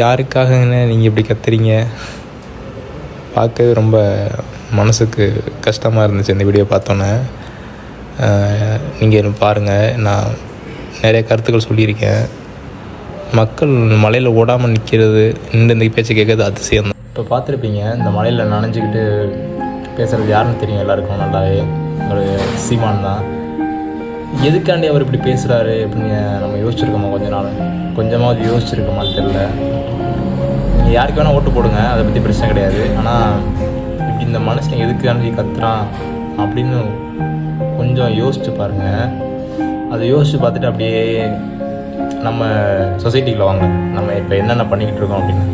யாருக்காகன்னு நீங்கள் இப்படி கத்துறீங்க? பார்க்கவே ரொம்ப மனசுக்கு கஷ்டமாக இருந்துச்சு இந்த வீடியோ பார்த்தோன்னே. நீங்கள் பாருங்கள், நான் நிறைய கருத்துக்கள் சொல்லியிருக்கேன். மக்கள் மலையில் ஓடாமல் நிற்கிறது, இந்த பேச்சு கேட்குறது அதிசயம் தான். இப்போ பார்த்துருப்பீங்க, இந்த மலையில் நனைஞ்சிக்கிட்டு பேசுகிறது யாருன்னு தெரியும் எல்லாருக்கும் நல்லாவே. ஒரு சீமான் தான். எதுக்காண்டி அவர் இப்படி பேசுகிறாரு அப்படின்னு நம்ம யோசிச்சுருக்கோமா? கொஞ்சமாவது யோசிச்சுருக்கோமான்னு தெரில. நீங்கள் யாருக்கு வேணால் ஓட்டு போடுங்க, அதை பற்றி பிரச்சனை கிடையாது. ஆனால் இப்படி இந்த மனுஷன் எதுக்காண்டி கத்துறான் அப்படின்னு கொஞ்சம் யோசிச்சு பாருங்கள். அதை யோசித்து பார்த்துட்டு அப்படியே நம்ம சொசைட்டிக்குள்ளே வாங்க. நம்ம இப்போ என்னென்ன பண்ணிக்கிட்டு இருக்கோம் அப்படின்னு.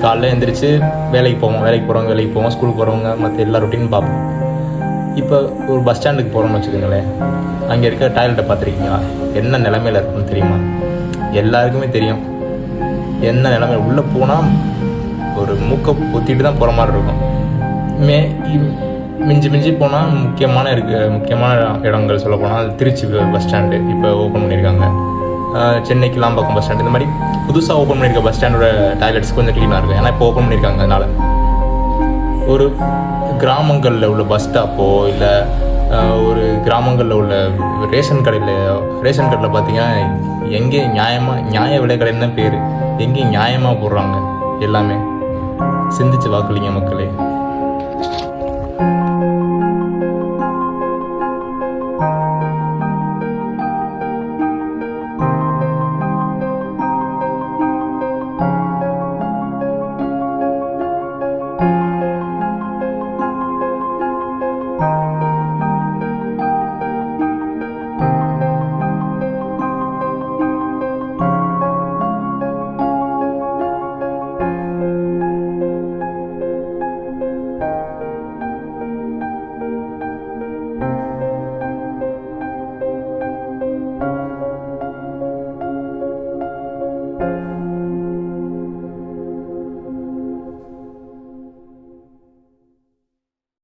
காலைல எழுந்திரிச்சு வேலைக்கு போவோம், ஸ்கூலுக்கு போகிறவங்க மற்ற எல்லா ரொட்டீனும் பார்ப்போம். இப்போ ஒரு பஸ் ஸ்டாண்டுக்கு போகிறோம்னு வச்சுக்கோங்களேன். அங்கே இருக்க டாய்லெட்டை பார்த்துருக்கீங்களா? என்ன நிலமையில் இருக்குன்னு தெரியுமா? எல்லாருக்குமே தெரியும் என்ன நிலமையில். உள்ளே போனால் ஒரு மூக்கை பொத்திட்டு தான் போகிற மாதிரி இருக்கும். மிஞ்சி போனால் முக்கியமான இடங்கள் சொல்ல போனால் அது திருச்சி பஸ் ஸ்டாண்டு இப்போ ஓப்பன் பண்ணியிருக்காங்க. சென்னைக்கெலாம் பக்கம் பஸ் ஸ்டாண்டு, இந்த மாதிரி புதுசாக ஓப்பன் பண்ணியிருக்க பஸ் ஸ்டாண்டோட டாய்லெட்ஸ் கொஞ்சம் க்ளீனாக இருக்கும். ஏன்னா இப்போ ஓப்பன் பண்ணியிருக்காங்க. அதனால் ஒரு கிராமங்களில் உள்ள பஸ் ஸ்டாப்போ இல்லை ஒரு கிராமங்களில் உள்ள ரேஷன் கடையில் பார்த்தீங்கன்னா எங்கேயும் நியாய விலை கடைன்னு தான் பேர். எங்கேயும் நியாயமாக போடுறாங்க. எல்லாமே சிந்திச்சு வாக்களிங்க மக்களே.